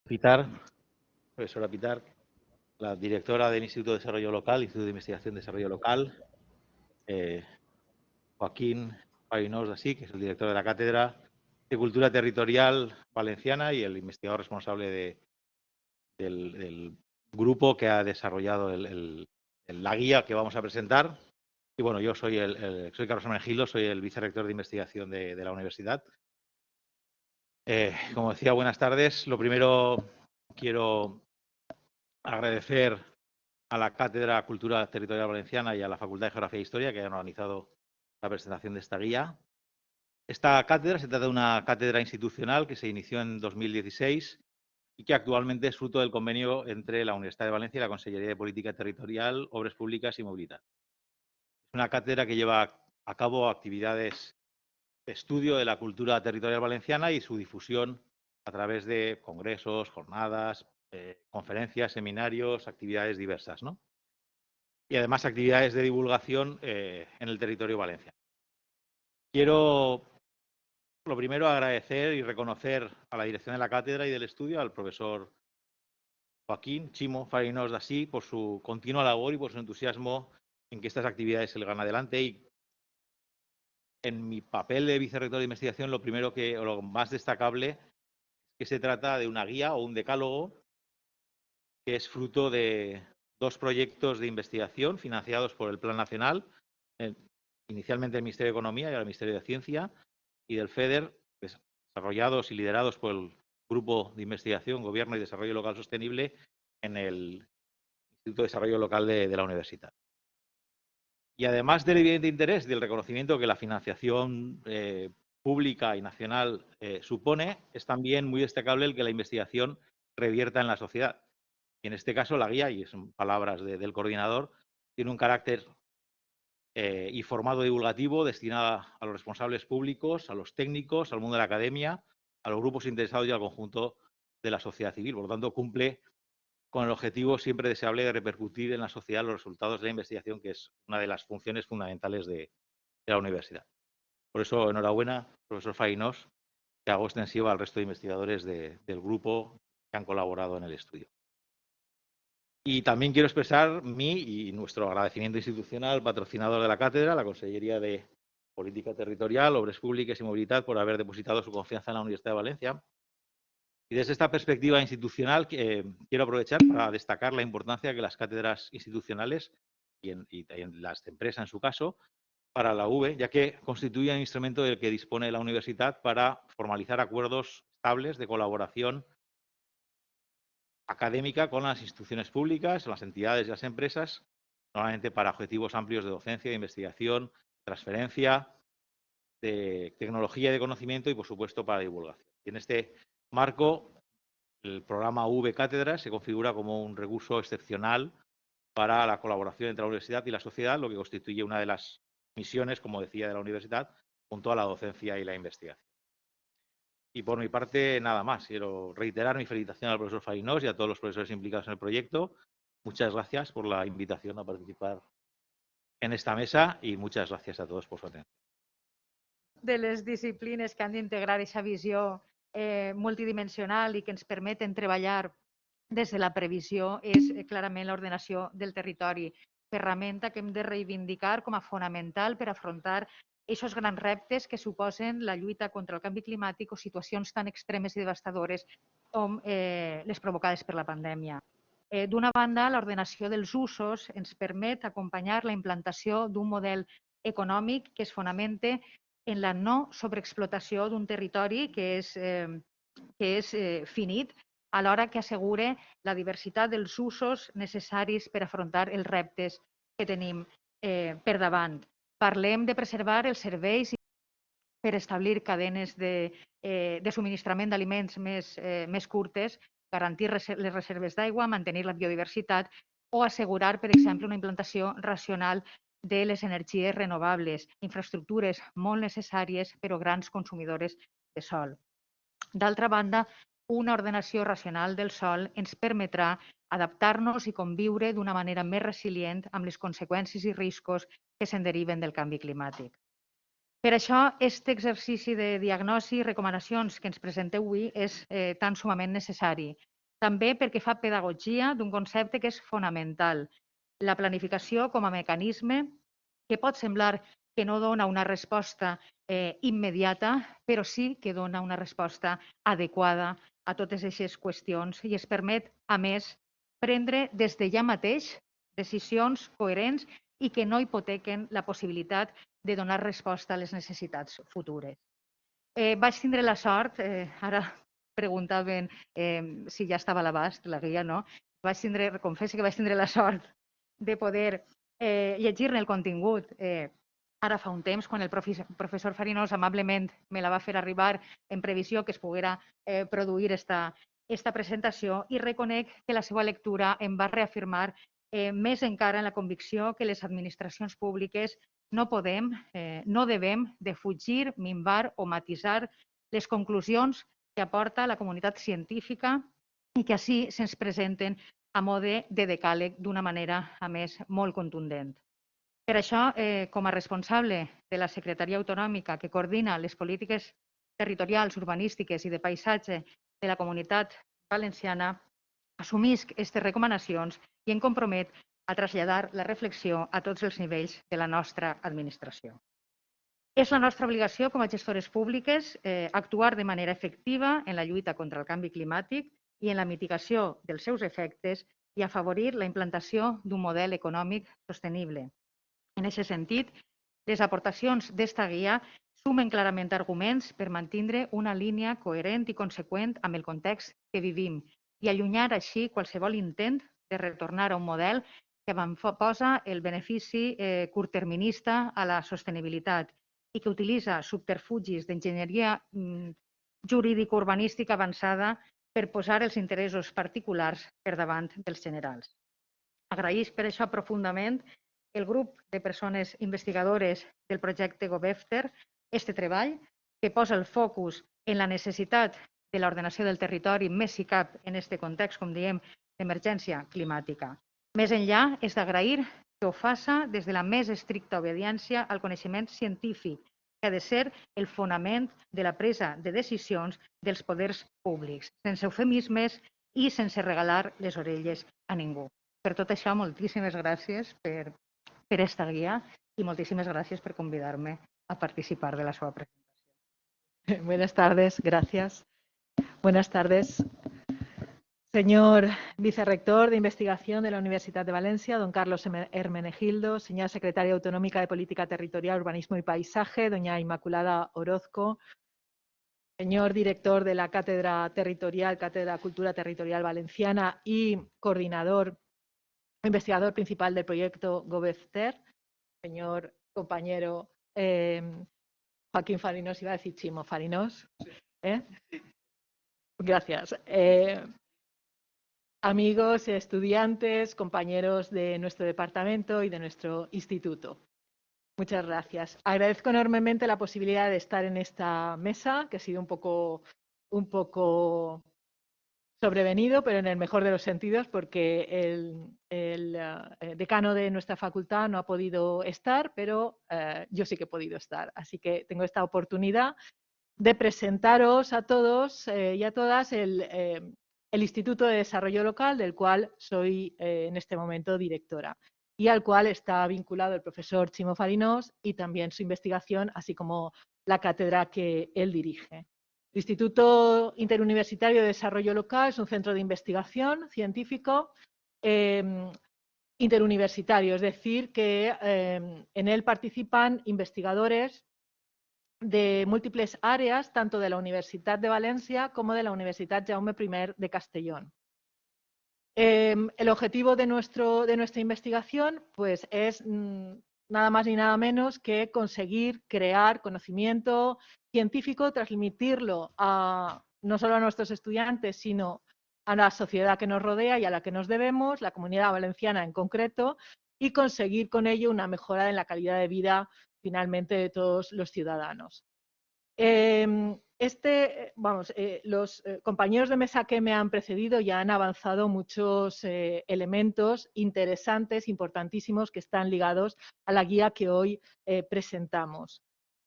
Pitar, profesora Pitar, la directora del Instituto de Desarrollo Local, Instituto de Investigación de Desarrollo Local, Joaquín Farinós Dasí, que es el director de la Cátedra de Cultura Territorial Valenciana y el investigador responsable del grupo que ha desarrollado la guía que vamos a presentar. Y bueno, yo soy soy Carlos Hermenegildo, soy el vicerrector de investigación de la universidad. Como decía, buenas tardes. Lo primero, quiero agradecer a la Cátedra Cultura Territorial Valenciana y a la Facultad de Geografía e Historia que han organizado la presentación de esta guía. Esta cátedra se trata de una cátedra institucional que se inició en 2016 y que actualmente es fruto del convenio entre la Universidad de Valencia y la Consellería de Política Territorial, Obras Públicas y Movilidad. Es una cátedra que lleva a cabo actividades de estudio de la cultura territorial valenciana y su difusión a través de congresos, jornadas, conferencias, seminarios, actividades diversas, ¿no? Y además actividades de divulgación en el territorio valenciano. Quiero, lo primero, agradecer y reconocer a la dirección de la cátedra y del estudio, al profesor Joaquín Chimo Farinós Dasí, por su continua labor y por su entusiasmo en que estas actividades se le hagan adelante. Y en mi papel de vicerrector de investigación, lo primero o lo más destacable es que se trata de una guía o un decálogo que es fruto de dos proyectos de investigación financiados por el Plan Nacional, inicialmente el Ministerio de Economía y ahora el Ministerio de Ciencia, y del FEDER, desarrollados y liderados por el Grupo de Investigación, Gobierno y Desarrollo Local Sostenible en el Instituto de Desarrollo Local de la Universidad. Y además del evidente interés del reconocimiento que la financiación pública y nacional supone, es también muy destacable el que la investigación revierta en la sociedad. Y en este caso la guía, y son palabras del coordinador, tiene un carácter y formato divulgativo destinado a los responsables públicos, a los técnicos, al mundo de la academia, a los grupos interesados y al conjunto de la sociedad civil. Por lo tanto, cumple con el objetivo siempre deseable de repercutir en la sociedad los resultados de la investigación, que es una de las funciones fundamentales de la universidad. Por eso, enhorabuena, profesor Farinós, que hago extensiva al resto de investigadores del grupo que han colaborado en el estudio. Y también quiero expresar mi y nuestro agradecimiento institucional al patrocinador de la cátedra, la Consellería de Política Territorial, Obras Públicas y Movilidad, por haber depositado su confianza en la Universidad de Valencia. Y desde esta perspectiva institucional quiero aprovechar para destacar la importancia que las cátedras institucionales y en las de empresa en su caso, para la UV, ya que constituyen un instrumento del que dispone la universidad para formalizar acuerdos estables de colaboración académica con las instituciones públicas, las entidades y las empresas, normalmente para objetivos amplios de docencia, de investigación, transferencia, de tecnología y de conocimiento y, por supuesto, para divulgación. Y en este marco, el programa V Cátedras se configura como un recurso excepcional para la colaboración entre la universidad y la sociedad, lo que constituye una de las misiones, como decía, de la universidad, junto a la docencia y la investigación. Y por mi parte, nada más. Quiero reiterar mi felicitación al profesor Farinós y a todos los profesores implicados en el proyecto. Muchas gracias por la invitación a participar en esta mesa y muchas gracias a todos por su atención. De les disciplines que han d'integrar aquesta visió multidimensional i que ens permeten treballar des de la previsió és clarament l'ordenació del territori, ferramenta que hem de reivindicar com a fonamental per afrontar aquests grans reptes que suposen la lluita contra el canvi climàtic o situacions tan extremes i devastadores com les provocades per la pandèmia. D'una banda, l'ordenació dels usos ens permet acompanyar la implantació d'un model econòmic que es fonamente en la no sobreexplotació d'un territori que és finit, alhora que assegure la diversitat dels usos necessaris per afrontar els reptes que tenim per davant. Parlem de preservar els serveis per establir cadenes de subministrament d'aliments més curtes, garantir les reserves d'aigua, mantenir la biodiversitat o assegurar, per exemple, una implantació racional de les energies renovables, infraestructures molt necessàries però grans consumidores de sol. D'altra banda, una ordenació racional del sòl ens permetrà adaptar-nos i conviure d'una manera més resilient amb les conseqüències i riscos que se'n deriven del canvi climàtic. Per això, aquest exercici de diagnosi i recomanacions que ens presenteu avui és tan sumament necessari. També perquè fa pedagogia d'un concepte que és fonamental, la planificació com a mecanisme que pot semblar que no dona una resposta immediata, però sí que dona una resposta adequada a totes aquestes qüestions i es permet, a més, prendre des de ja mateix decisions coherents i que no hipotequen la possibilitat de donar resposta a les necessitats futures. Vaig tindre la sort, ara preguntaven si ja estava a l'abast la guia, no? Confesso que vaig tindre la sort de poder llegir-ne el contingut ara fa un temps, quan el professor Farinós amablement me la va fer arribar en previsió que es poguera produir esta presentació, i reconec que la seva lectura em va reafirmar més encara en la convicció que les administracions públiques no podem, no devem defugir, minvar o matisar les conclusions que aporta la comunitat científica i que així se'ns presenten a mode de decàleg d'una manera, a més, molt contundent. Per això, com a responsable de la Secretaria Autonòmica que coordina les polítiques territorials, urbanístiques i de paisatge de la Comunitat Valenciana, assumisc aquestes recomanacions i em compromet a traslladar la reflexió a tots els nivells de la nostra administració. És la nostra obligació com a gestores públiques actuar de manera efectiva en la lluita contra el canvi climàtic i en la mitigació dels seus efectes i afavorir la implantació d'un model econòmic sostenible. En aquest sentit, les aportacions d'esta guia sumen clarament arguments per mantindre una línia coherent i conseqüent amb el context que vivim i allunyar així qualsevol intent de retornar a un model que posa el benefici curtterminista a la sostenibilitat i que utilitza subterfugis d'enginyeria jurídico-urbanística avançada per posar els interessos particulars per davant dels generals. Agraïsc per això profundament el grup de persones investigadores del projecte GoVefter este treball, que posa el focus en la necessitat de l'ordenació del territori, més si cap en aquest context, com diem, d'emergència climàtica. Més enllà, és d'agrair que ho faça des de la més estricta obediència al coneixement científic, que ha de ser el fonament de la presa de decisions dels poders públics, sense eufemismes i sense regalar les orelles a ningú. Per tot això, moltíssimes gràcies per esta guía y muchísimas gracias por convidarme a participar de la seva presentación. Buenas tardes, gracias. Buenas tardes. Señor vicerrector de investigación de la Universidad de Valencia, don Carlos Hermenegildo, señora secretaria autonómica de Política Territorial, Urbanismo y Paisaje, doña Inmaculada Orozco, señor director de la Cátedra Cultura Territorial Valenciana y investigador principal del proyecto GoVefter, señor compañero Joaquín Farinós, iba a decir Chimo Farinós. Gracias. Amigos, estudiantes, compañeros de nuestro departamento y de nuestro instituto. Muchas gracias. Agradezco enormemente la posibilidad de estar en esta mesa, que ha sido un poco sobrevenido, pero en el mejor de los sentidos, porque el decano de nuestra facultad no ha podido estar, pero yo sí que he podido estar. Así que tengo esta oportunidad de presentaros a todos y a todas el Instituto de Desarrollo Local, del cual soy en este momento directora, y al cual está vinculado el profesor Chimo Farinós y también su investigación, así como la cátedra que él dirige. El Instituto Interuniversitario de Desarrollo Local es un centro de investigación científico interuniversitario, es decir, que en él participan investigadores de múltiples áreas, tanto de la Universitat de Valencia como de la Universitat Jaume I de Castellón. El objetivo de nuestra investigación pues, es nada más ni nada menos que conseguir crear conocimiento científico, transmitirlo no solo a nuestros estudiantes, sino a la sociedad que nos rodea y a la que nos debemos, la comunidad valenciana en concreto, y conseguir con ello una mejora en la calidad de vida finalmente de todos los ciudadanos. Los compañeros de mesa que me han precedido ya han avanzado muchos elementos interesantes, importantísimos, que están ligados a la guía que hoy presentamos.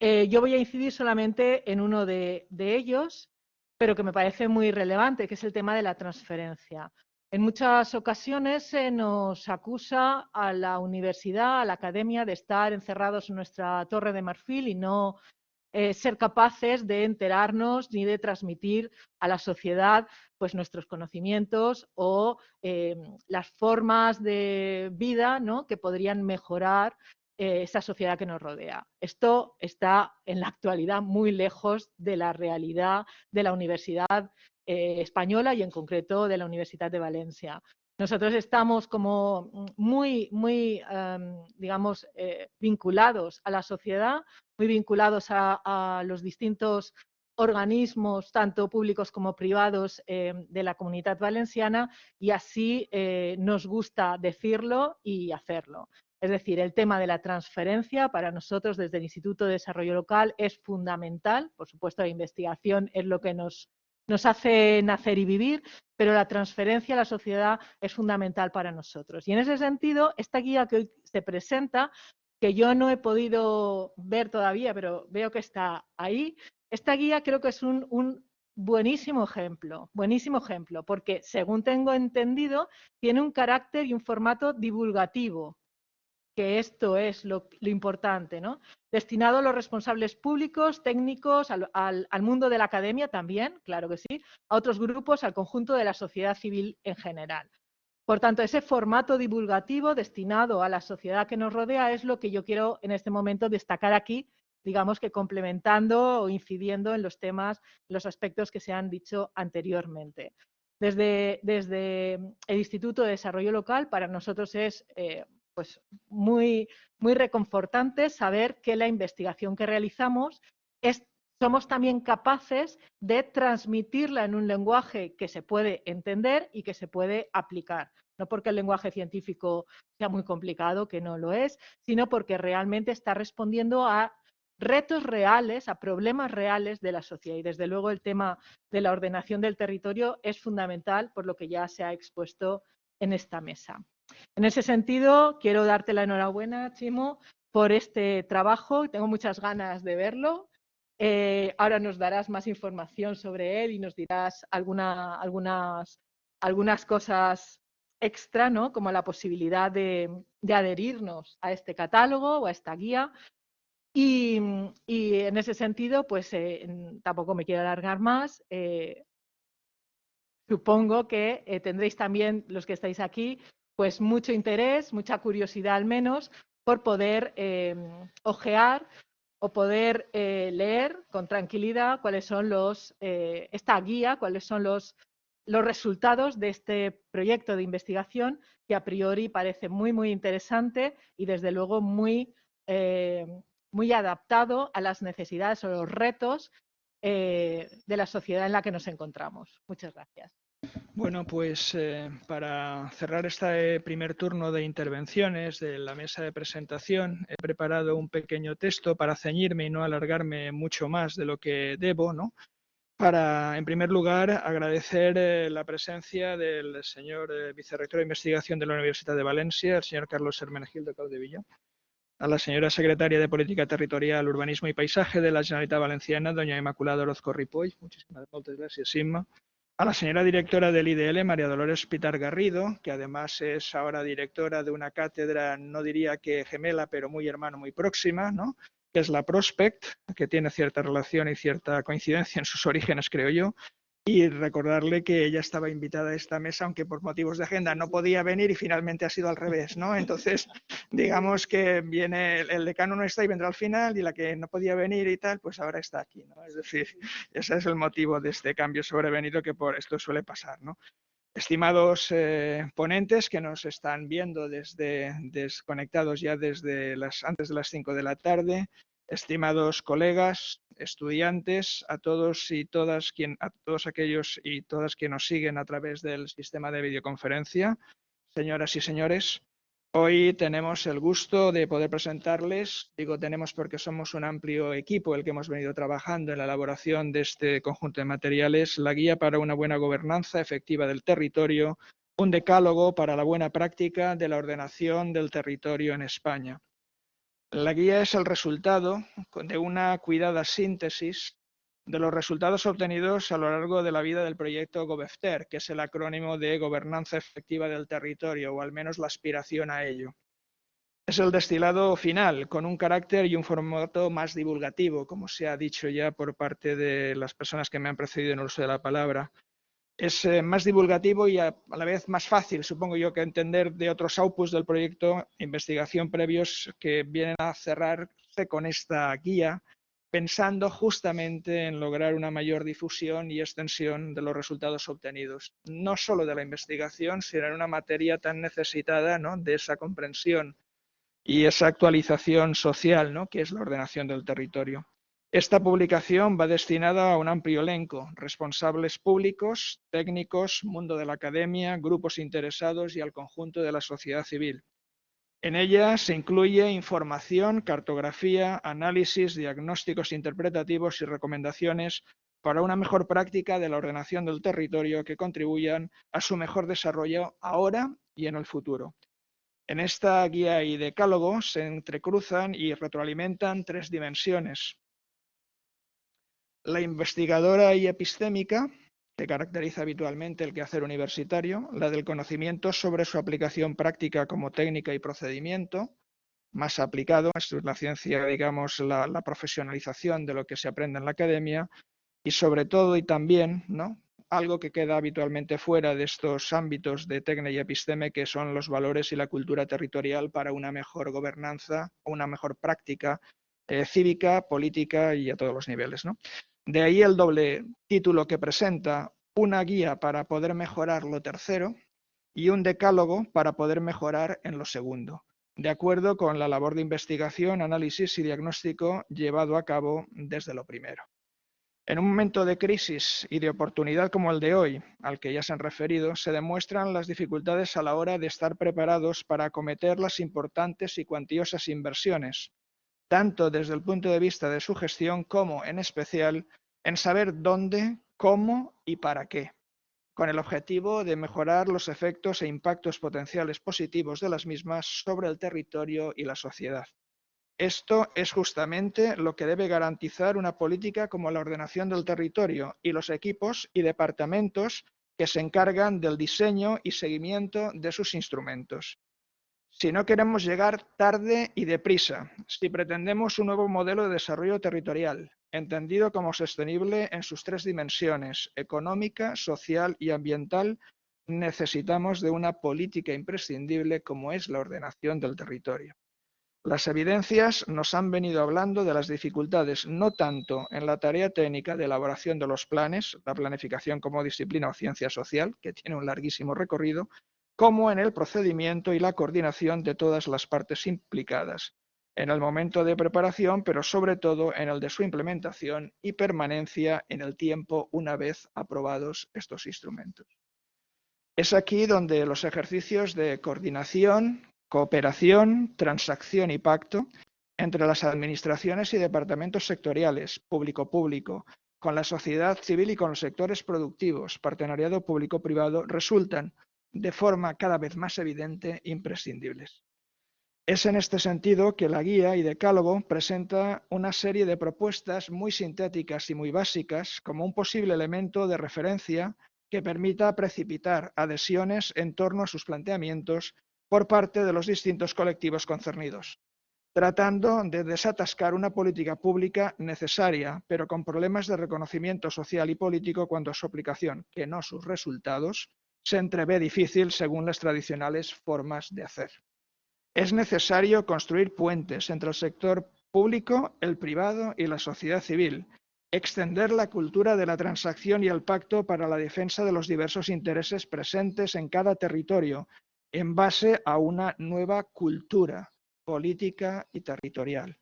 Yo voy a incidir solamente en uno de ellos, pero que me parece muy relevante, que es el tema de la transferencia. En muchas ocasiones se nos acusa a la universidad, a la academia, de estar encerrados en nuestra torre de marfil y no ser capaces de enterarnos ni de transmitir a la sociedad pues, nuestros conocimientos o las formas de vida, ¿no?, que podrían mejorar esa sociedad que nos rodea. Esto está en la actualidad muy lejos de la realidad de la Universidad Española y en concreto de la Universidad de Valencia. Nosotros estamos como muy digamos, vinculados a la sociedad, muy vinculados a los distintos organismos, tanto públicos como privados, de la Comunidad Valenciana, y así nos gusta decirlo y hacerlo. Es decir, el tema de la transferencia para nosotros desde el Instituto de Desarrollo Local es fundamental. Por supuesto, la investigación es lo que nos hace nacer y vivir, pero la transferencia a la sociedad es fundamental para nosotros. Y en ese sentido, esta guía que hoy se presenta, que yo no he podido ver todavía, pero veo que está ahí, esta guía creo que es un buenísimo ejemplo, porque según tengo entendido, tiene un carácter y un formato divulgativo, que esto es lo importante, ¿no? Destinado a los responsables públicos, técnicos, al mundo de la academia también, claro que sí, a otros grupos, al conjunto de la sociedad civil en general. Por tanto, ese formato divulgativo destinado a la sociedad que nos rodea es lo que yo quiero en este momento destacar aquí, digamos que complementando o incidiendo en los temas, los aspectos que se han dicho anteriormente. Desde el Instituto de Desarrollo Local, para nosotros es pues muy reconfortante saber que la investigación que realizamos somos también capaces de transmitirla en un lenguaje que se puede entender y que se puede aplicar. No porque el lenguaje científico sea muy complicado, que no lo es, sino porque realmente está respondiendo a retos reales, a problemas reales de la sociedad. Y desde luego el tema de la ordenación del territorio es fundamental, por lo que ya se ha expuesto en esta mesa. En ese sentido, quiero darte la enhorabuena, Chimo, por este trabajo. Tengo muchas ganas de verlo. Ahora nos darás más información sobre él y nos dirás algunas cosas extra, ¿no?, como la posibilidad de adherirnos a este catálogo o a esta guía. Y en ese sentido, pues tampoco me quiero alargar más. Supongo que tendréis también, los que estáis aquí, pues mucho interés, mucha curiosidad al menos, por poder ojear o poder leer con tranquilidad cuáles son esta guía, cuáles son los resultados de este proyecto de investigación, que a priori parece muy interesante y desde luego muy adaptado a las necesidades o los retos de la sociedad en la que nos encontramos. Muchas gracias. Bueno, pues para cerrar este primer turno de intervenciones de la mesa de presentación, he preparado un pequeño texto para ceñirme y no alargarme mucho más de lo que debo, ¿no? Para, en primer lugar, agradecer la presencia del señor vicerrector de investigación de la Universidad de Valencia, el señor Carlos Hermenegildo Caudevilla, a la señora secretaria de Política Territorial, Urbanismo y Paisaje de la Generalitat Valenciana, doña Inmaculada Orozco Ripoll, moltes gràcies, Imma, a la señora directora del IDL, María Dolores Pitar Garrido, que además es ahora directora de una cátedra, no diría que gemela, pero muy hermana, muy próxima, ¿no?, que es la Prospect, que tiene cierta relación y cierta coincidencia en sus orígenes, creo yo, y recordarle que ella estaba invitada a esta mesa, aunque por motivos de agenda no podía venir y finalmente ha sido al revés, ¿no? Entonces, digamos que viene, el decano no está y vendrá al final, y la que no podía venir y tal, pues ahora está aquí, ¿no? Es decir, ese es el motivo de este cambio sobrevenido, que por esto suele pasar, ¿no? Estimados ponentes que nos están viendo desconectados ya desde antes de las 5 de la tarde, estimados colegas, estudiantes, a todos aquellos y todas que nos siguen a través del sistema de videoconferencia, señoras y señores, hoy tenemos el gusto de poder presentarles, digo tenemos porque somos un amplio equipo el que hemos venido trabajando en la elaboración de este conjunto de materiales, la guía para una buena gobernanza efectiva del territorio, un decálogo para la buena práctica de la ordenación del territorio en España. La guía es el resultado de una cuidada síntesis de los resultados obtenidos a lo largo de la vida del proyecto GovEFTER, que es el acrónimo de Gobernanza Efectiva del Territorio, o al menos la aspiración a ello. Es el destilado final, con un carácter y un formato más divulgativo, como se ha dicho ya por parte de las personas que me han precedido en el uso de la palabra. Es más divulgativo y a la vez más fácil, supongo yo, que entender de otros outputs del proyecto investigación previos que vienen a cerrarse con esta guía, pensando justamente en lograr una mayor difusión y extensión de los resultados obtenidos, no solo de la investigación, sino en una materia tan necesitada, ¿no?, de esa comprensión y esa actualización social, ¿no?, que es la ordenación del territorio. Esta publicación va destinada a un amplio elenco, responsables públicos, técnicos, mundo de la academia, grupos interesados y al conjunto de la sociedad civil. En ella se incluye información, cartografía, análisis, diagnósticos interpretativos y recomendaciones para una mejor práctica de la ordenación del territorio que contribuyan a su mejor desarrollo ahora y en el futuro. En esta guía y decálogo se entrecruzan y retroalimentan tres dimensiones: la investigadora y epistémica, que caracteriza habitualmente el quehacer universitario, la del conocimiento sobre su aplicación práctica como técnica y procedimiento, más aplicado, esto es la ciencia, digamos, la profesionalización de lo que se aprende en la academia, y sobre todo y también, ¿no?, algo que queda habitualmente fuera de estos ámbitos de técnica y episteme, que son los valores y la cultura territorial para una mejor gobernanza, una mejor práctica cívica, política y a todos los niveles, ¿no? De ahí el doble título que presenta: una guía para poder mejorar lo tercero y un decálogo para poder mejorar en lo segundo, de acuerdo con la labor de investigación, análisis y diagnóstico llevado a cabo desde lo primero. En un momento de crisis y de oportunidad como el de hoy, al que ya se han referido, se demuestran las dificultades a la hora de estar preparados para acometer las importantes y cuantiosas inversiones, tanto desde el punto de vista de su gestión como, en especial, en saber dónde, cómo y para qué, con el objetivo de mejorar los efectos e impactos potenciales positivos de las mismas sobre el territorio y la sociedad. Esto es justamente lo que debe garantizar una política como la ordenación del territorio y los equipos y departamentos que se encargan del diseño y seguimiento de sus instrumentos. Si no queremos llegar tarde y deprisa, si pretendemos un nuevo modelo de desarrollo territorial, entendido como sostenible en sus tres dimensiones, económica, social y ambiental, necesitamos de una política imprescindible como es la ordenación del territorio. Las evidencias nos han venido hablando de las dificultades no tanto en la tarea técnica de elaboración de los planes, la planificación como disciplina o ciencia social, que tiene un larguísimo recorrido, como en el procedimiento y la coordinación de todas las partes implicadas, en el momento de preparación, pero sobre todo en el de su implementación y permanencia en el tiempo una vez aprobados estos instrumentos. Es aquí donde los ejercicios de coordinación, cooperación, transacción y pacto entre las administraciones y departamentos sectoriales, público-público, con la sociedad civil y con los sectores productivos, partenariado público-privado, resultan de forma cada vez más evidente imprescindibles. Es en este sentido que la guía y decálogo presenta una serie de propuestas muy sintéticas y muy básicas como un posible elemento de referencia que permita precipitar adhesiones en torno a sus planteamientos por parte de los distintos colectivos concernidos, tratando de desatascar una política pública necesaria, pero con problemas de reconocimiento social y político cuando su aplicación, que no sus resultados, se entrevé difícil según las tradicionales formas de hacer. Es necesario construir puentes entre el sector público, el privado y la sociedad civil, extender la cultura de la transacción y el pacto para la defensa de los diversos intereses presentes en cada territorio, en base a una nueva cultura política y territorial.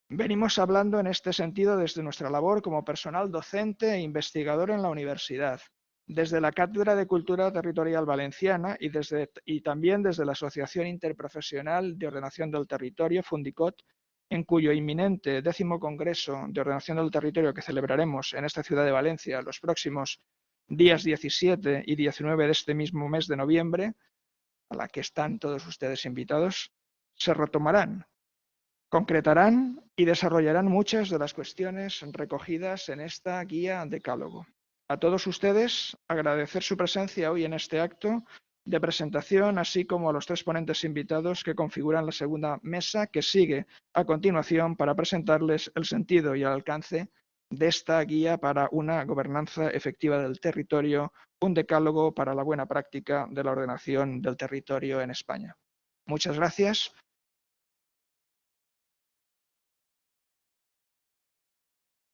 Venimos hablando en este sentido desde nuestra labor como personal docente e investigador en la universidad, desde la Cátedra de Cultura Territorial Valenciana y también desde la Asociación Interprofesional de Ordenación del Territorio, Fundicot, en cuyo inminente 10º Congreso de Ordenación del Territorio que celebraremos en esta ciudad de Valencia los próximos días 17 y 19 de este mismo mes de noviembre, a la que están todos ustedes invitados, se retomarán concretarán y desarrollarán muchas de las cuestiones recogidas en esta guía decálogo. A todos ustedes agradecer su presencia hoy en este acto de presentación, así como a los 3 ponentes invitados que configuran la segunda mesa que sigue a continuación para presentarles el sentido y el alcance de esta guía para una gobernanza efectiva del territorio, un decálogo para la buena práctica de la ordenación del territorio en España. Muchas gracias